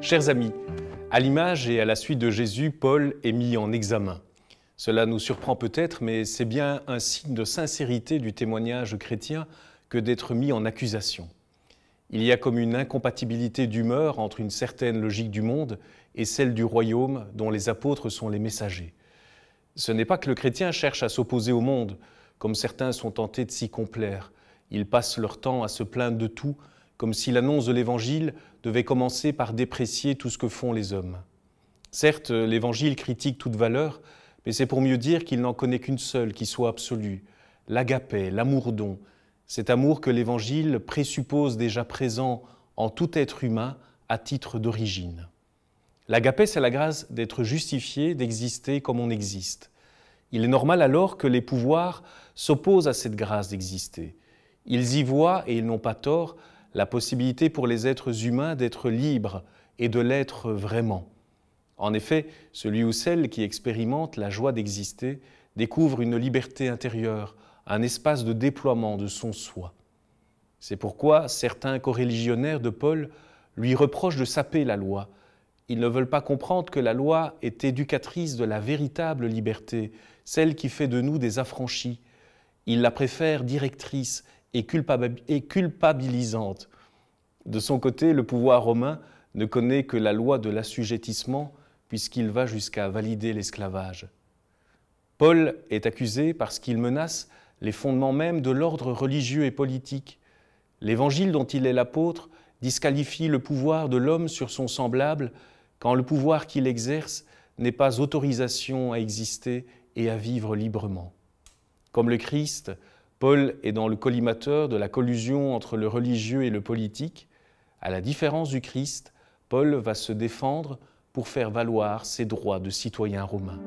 Chers amis, à l'image et à la suite de Jésus, Paul est mis en examen. Cela nous surprend peut-être, mais c'est bien un signe de sincérité du témoignage chrétien que d'être mis en accusation. Il y a comme une incompatibilité d'humeur entre une certaine logique du monde et celle du royaume dont les apôtres sont les messagers. Ce n'est pas que le chrétien cherche à s'opposer au monde, comme certains sont tentés de s'y complaire. Ils passent leur temps à se plaindre de tout, comme si l'annonce de l'Évangile devait commencer par déprécier tout ce que font les hommes. Certes, l'Évangile critique toute valeur, mais c'est pour mieux dire qu'il n'en connaît qu'une seule qui soit absolue, l'agapé, l'amour-don, cet amour que l'Évangile présuppose déjà présent en tout être humain à titre d'origine. L'agapé, c'est la grâce d'être justifié, d'exister comme on existe. Il est normal alors que les pouvoirs s'opposent à cette grâce d'exister. Ils y voient, et ils n'ont pas tort, la possibilité pour les êtres humains d'être libres et de l'être vraiment. En effet, celui ou celle qui expérimente la joie d'exister découvre une liberté intérieure, un espace de déploiement de son soi. C'est pourquoi certains coreligionnaires de Paul lui reprochent de saper la loi. Ils ne veulent pas comprendre que la loi est éducatrice de la véritable liberté, celle qui fait de nous des affranchis. Ils la préfèrent directrice et culpabilisante. De son côté, le pouvoir romain ne connaît que la loi de l'assujettissement, puisqu'il va jusqu'à valider l'esclavage. Paul est accusé parce qu'il menace les fondements même de l'ordre religieux et politique. L'Évangile dont il est l'apôtre disqualifie le pouvoir de l'homme sur son semblable quand le pouvoir qu'il exerce n'est pas autorisation à exister et à vivre librement. Comme le Christ, Paul est dans le collimateur de la collusion entre le religieux et le politique. À la différence du Christ, Paul va se défendre pour faire valoir ses droits de citoyen romain.